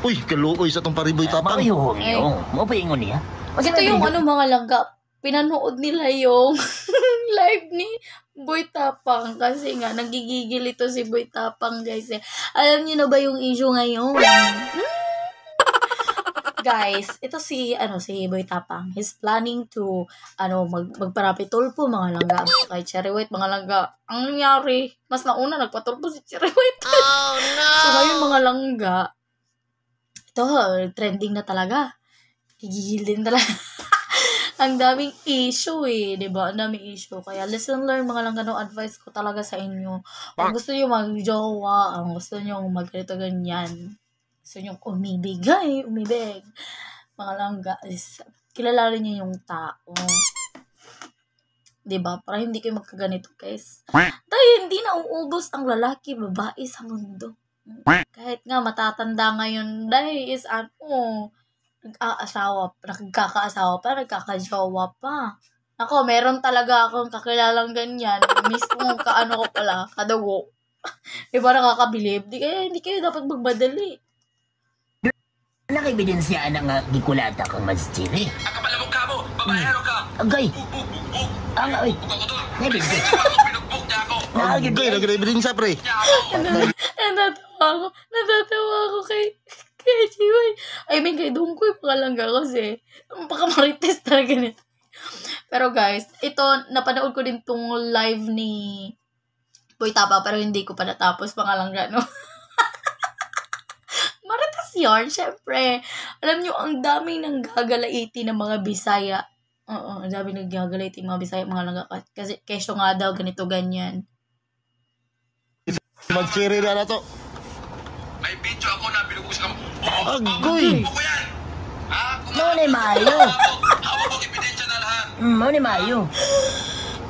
Uy, kaluoy sa tong pariboy tapang. Mayong yung. Mapaingon niya. Ito yung mga langga. Pinanood nila yung live ni Boy Tapang kasi nga nagigigil ito si Boy Tapang, guys. Alam niyo na ba yung issue ngayon? Guys, ito si Boy Tapang. He's planning to magparapitulpo mga langga kay Cherry White, mga langga. Ang nangyari, mas nauna nagpatulpo si Cherry White. Oh no. So ngayon mga langga, ito trending na talaga. Gigigil din talaga. Ang daming issue diba? Ang daming issue. Kaya lesson learned mga langga, no advice ko talaga sa inyo. Kung gusto niyo mag-jowa, ang gusto niyo mag-ganito ganyan, gusto niyo umibig, mga langga, is kilalanin niyo yung tao. Diba? Para hindi kayo magkaganito, guys. Dahil hindi na uubos ang lalaki, babae sa mundo. Kahit nga matatanda ngayon, dahil is nagkakaasawa pa, nagkakajowa pa. Ako, meron talaga akong kakilalang ganyan. Mismo ko pala, kadago. Diba nakakabilib? Hindi kayo dapat magbadali. Nakibidensya na nga gikulata kang Cherry. Ang kapalamog ka mo, babayero ka. Agay. Bug. Ang ay. Nabigay. Pinugbog niya ako. Agay, nag-ebidensya, pre. Natatawa ako kay Jiway. I mean, kay Dungkoy pangalangga kasi. Pagkamarites talaga nito. Pero guys, ito, napanood ko din tong live ni Boy Tapa, pero hindi ko pa natapos pangalangga, no? Marites yarn, syempre. Alam nyo, ang daming nanggagalaiti ng mga Bisaya. Oo, ang daming nanggagalaiti ng mga Bisaya, mga langga. Kasi kesyo nga daw, ganito, ganyan. Mag-cherry na to. May video ako na binubus ka mo. Agoy! Buko yan. Ha? Ano ni Mayo? Hawak ko ebidensya na lahat. Ano ni Mayo?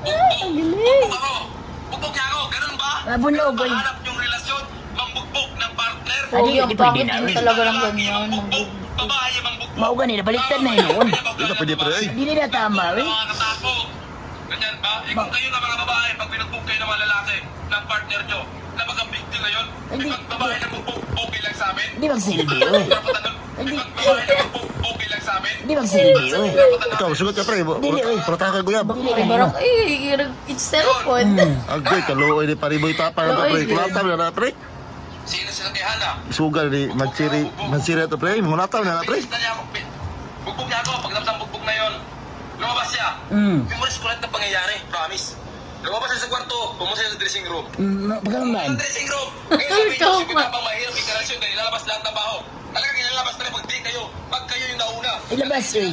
Bugbog ako. Bugbog niya ako. Ganun ba? Mabunog, oy. Mahanap yung relasyon. Mambugbog ng partner. Pogi ang di pwede pangit na, din eh. talaga lang ganyan. Mambugbog. Babae mambugbog. Mao ganito, baliktad na yun. Hindi ka pwede, pre. Ay. Hindi na tama, eh. Mga katako. Ganyan ba? Kung kayo na mga babae, pag pinugbog kayo ng mga lalaki ng partner nyo, na bagang big deal na yun, pag babae na bugbog, okay lang sa amin. Hindi magsilbi, eh. Pag babae na bugbog, okay lang sa amin. Hindi magsilbi, eh. Ikaw, sugot ka, pre. Dili, oy. Protaka ko yan. Barang, it's cellphone. Agoy, kaluoy ni pariboy tapang na to, pre. Kulataw na, pre. Sino sila kay Hana? Sugal ni mag-cherry to, pre. Mungulataw na, pre. Bugbog niya ako. Pagdating ng bugbog na yun, lumabas siya. Memories ko lahat ng pangyayari. Promise. Lumabas siya sa kwarto. Pumunta siya sa dressing room. Baka naman. Sa dressing room. Ngayon sabi niyo, si Pinapang mahirap yung karelasyon dahil ilalabas lahat ng baho. Talagang ilalabas na rin pag kayo yung nauna. Ilabas, eh.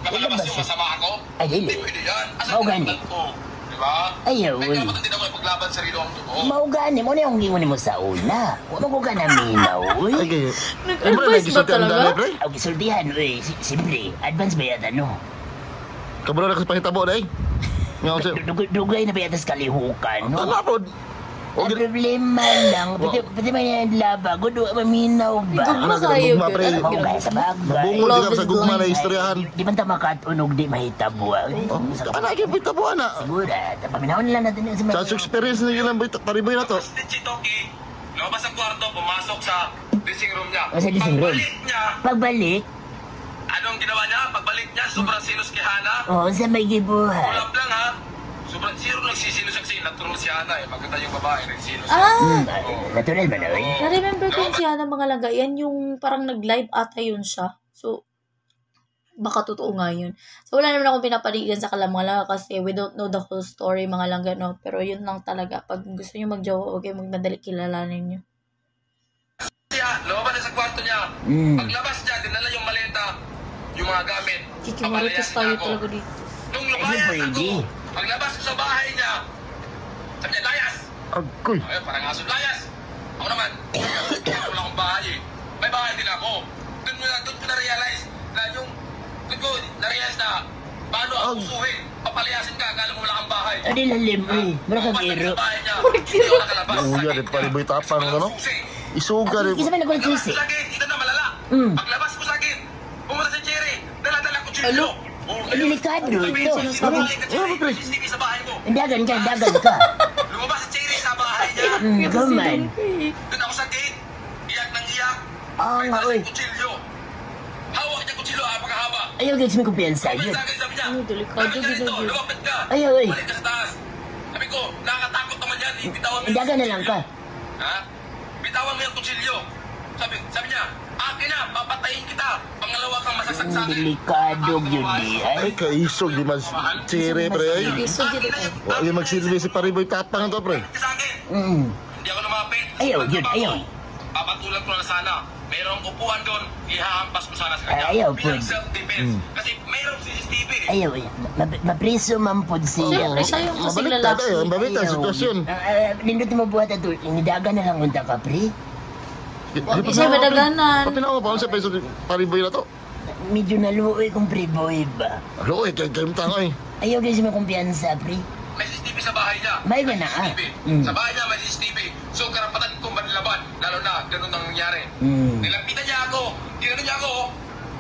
Makalabas yung masama ako? Ay, dili. Hindi pwede yan. Asan Oo, yung gani. kapatid ko? Diba? Ayaw, May eh. kapatid din ako ipaglaban sa sarili ang totoo. Maugani mo na yung gingon mo sa una. Huwag mo ka naminaw, uy. Ay, kayo. Nag-advise ba talaga? pre? Ang gisultihan, uy. Simple. Advance ba yata, no? Kabalo na kasi pahitabo, day. Nga ako Dugay na ba yata sa kalihukan, no? Ano po? Ang problema lang, pati man yan laba, gudo, maminaw ba? Gugma kayo, Gugma, pre. Maugay sa bagay. Mabungol di ka sa gugma na istoryahan. Di man ta makatunog, di mahitabo. Ano ay pahitabo, ana? Siguro, paminahon lang natin yung Sa experience na yun ang pariboy na to. Tapos ni Chitoki, lumabas sa kwarto, pumasok sa dressing room niya. Sa dressing room? Pagbalik niya, Pagbalik, anong ginawa niya? Pagbalik niya, sobrang silos kay Hana. oo, sa may gibuhat. Ulap lang ha. Sobrang zero nagsisilos ang sin. Natural si Hana eh. Pagkata yung babae, nagsisilos. Natural ba na, uy? Na-remember ko yung siya ng mga langga. Yan yung parang nag-live ata yun siya. So, baka totoo nga yun. So, wala naman akong pinapanigan sa mga langga kasi we don't know the whole story, mga langga, no? Pero yun lang talaga. Pag gusto nyo mag-jowa, huwag kayo magmadali kilalanin nyo. Siya, lumabas na sa kwarto niya. Paglabas niya, dinala yung maleta, yung mga gamit. Kikimarites tayo talaga dito. Nung Ay, lumayas pwede. ako, paglabas ko sa bahay niya, sabi niya, layas! Agoy. Ay, parang aso, layas! Ako naman, wala akong bahay eh. May bahay din ako. Doon ko na-realize na yung, doon ko na-realize na paano ako usuhin. Papalayasin ka, akala mo wala kang bahay. Adi lalim, uy. Mura kang Lumabas iro. sa bahay niya, hindi ako nakalabas. Ang uya rin pariboy tapang, ano? Isuga rin. Isa man ako nagsusi. Sa akin, ito na malala. Paglabas ko sa akin, pumunta si Cherry, dala-dala ko chilo. Eh, delikado ito. CCTV sa bahay mo. Dagan ka. Lumabas si Cherry sa bahay niya. Gaman. Doon ako sa gate, iyak ng iyak. Ah, May nga, dala oy. siyang kutsilyo. Hawak niya kutsilyo, pagkahaba. Ayaw guys, may kumpiyansa Lumapit yun. sa akin, sabi niya. Ay, delikado Lumapit ka din dito, yun. lumapit ka. Ayaw, oy. Balik ka sa taas. Sabi ko, nakakatakot naman yan. Bitawan mo yung Dagan na lang ka. Ha? Bitawan mo yung kutsilyo. Sabi niya, akin na, papatayin kita. Pangalawa kang masasaksak sa akin. Delikado yun di ay. Ay, kaisog, di mas sire, pre, ay. Iso dito tayo. O, yung magsilbi si Pariboy Tapang to, pre. Sa akin. Mm. Hindi ako lumapit. Ayaw, yun, ayaw. Papatulan ko na sana. Mayroong upuan doon. Ihahampas ko sana sa kanya. Ayaw, Bilang pud. self-defense. Kasi mayroong CCTV. Ayaw, mapriso man po siya. Siyempre, siya yung kasing Mabaliktad, lalaki. ay. Mabaliktad ang sitwasyon. Nindot mo buhat ato, inidagan na lang unta ka, pre. Hindi siya madaganan. Papinawa pa sa peso Pariboy na to. Medyo naluoy kung pre-boy ba. Ano, eh, kay tango, eh. Ayaw guys, may kumpiyansa, pre. May CCTV sa bahay niya. May ba na, ah? CCTV. Mm. Sa bahay niya may CCTV. So karapatan kong manilaban. Lalo na ganun ang nangyari. Mm. Nilapitan niya ako. Ginano niya ako.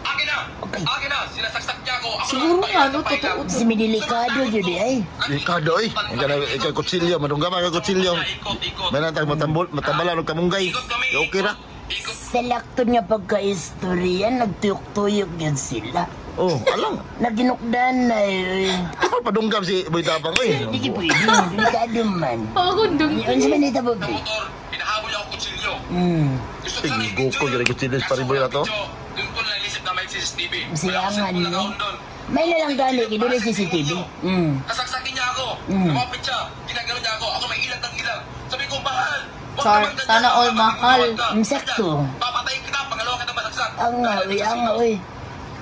Akin na. Okay. Akin na. Sinasaksak niya ako. Ako Siguro lang, nga, no, pahinga, totoo. pahinga. Si Midelikado yun di ay. Ikado, eh. Ang gana, ikay kutsilyo, madungga ka kutsilyo. Ikot. May natang matambala ng kamunggay. Ikot kami. Okay ra. Ikot. Sa lakton nga pagka-istorya, nagtuyok-tuyok yun sila. Oh, alang. Naginukdan na eh. Ano padunggam si Boy Tapang, eh. Hindi ka pwede, delikado man. Ako, dun. Ano sa manita po, Sa pre? motor. Hinahabol niya ako kutsilyo. Mm. Gusto ko sana Tinggo ko, yung kutsilyo sa Pariboy na to. Doon ko naisip na may CCTV. Siyangan, Wala akong no? doon. May nalang gali, kido na CCTV. Mm. Kasaksakin niya ako. Mm. Lumapit siya. Ginagano niya ako. Ako may ilag ng ilag. Sabi ko, mahal. Huwag Char, naman ganyan. sana all Kapatid, mahal. huwag ka. Sakto. Papatayin kita. Pangalawa kita masaksak. Ang nga, uy, ang nga, uy.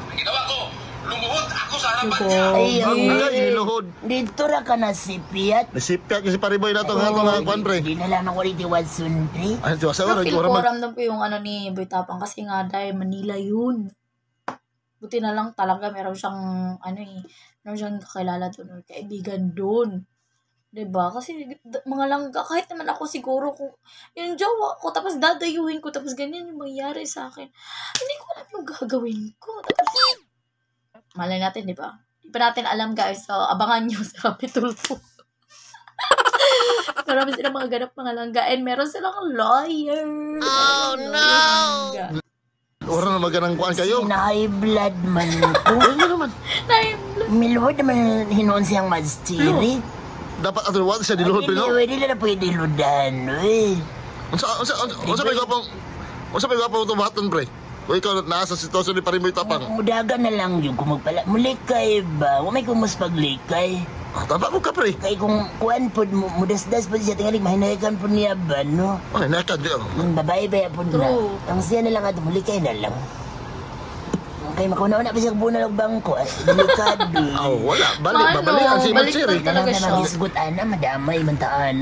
Ang ginawa ko, lumuhod ako sa harapan Luhod. niya. Ayaw, Hanggang uy. niluhod. Dito ra ka na si Piat. Nasipyak si Pariboy na to, nga to nga, kwan, pre. Di na lang ako riti Watson, pre. Ay, tiwa sa oras, Feel oras ko man. ramdam ko yung ano ni Boy Tapang kasi nga dahil Manila yun. Buti na lang talaga meron siyang meron siyang kakilala doon or kaibigan doon. 'Di ba? Kasi mga langga kahit naman ako siguro kung yung jowa ko tapos dadayuhin ko tapos ganyan yung mangyari sa akin. Hindi ko alam yung gagawin ko. Tapos malay natin, 'di ba? Di pa natin alam, guys. So abangan niyo sa Rapid Tulfo. Marami silang mga ganap mga langga and meron silang lawyer. Oh no! Oras na maganang kwan kayo. Na high blood man ko. Ano naman? Miluhod naman hinoon siyang madstiri. Dapat ato wala siya diluhod, pre, no? Hindi na pwede ludan, uy. Unsa may gapang ito bahaton, pre? O ikaw nasa sitwasyon ni Pariboy Tapang. Mudagan na lang yung kung magpala. Mulikay ba? Huwag may kumus paglikay. Ah, tama ko ka, pre. Kaya kung kuan po, mudas-das po siya, tingali, mahinayakan po niya ba, no? Ay, nakad yun. Babae ba po na? True. Ang siya na lang ato, mulikay na lang. Kaya makauna-una pa siya kabuna ng bangko. Delikado. Oh, wala. Balik, babalikan si Balik Matsiri. talaga Talaga siya. nang isgot, ana, madamay, mantaan.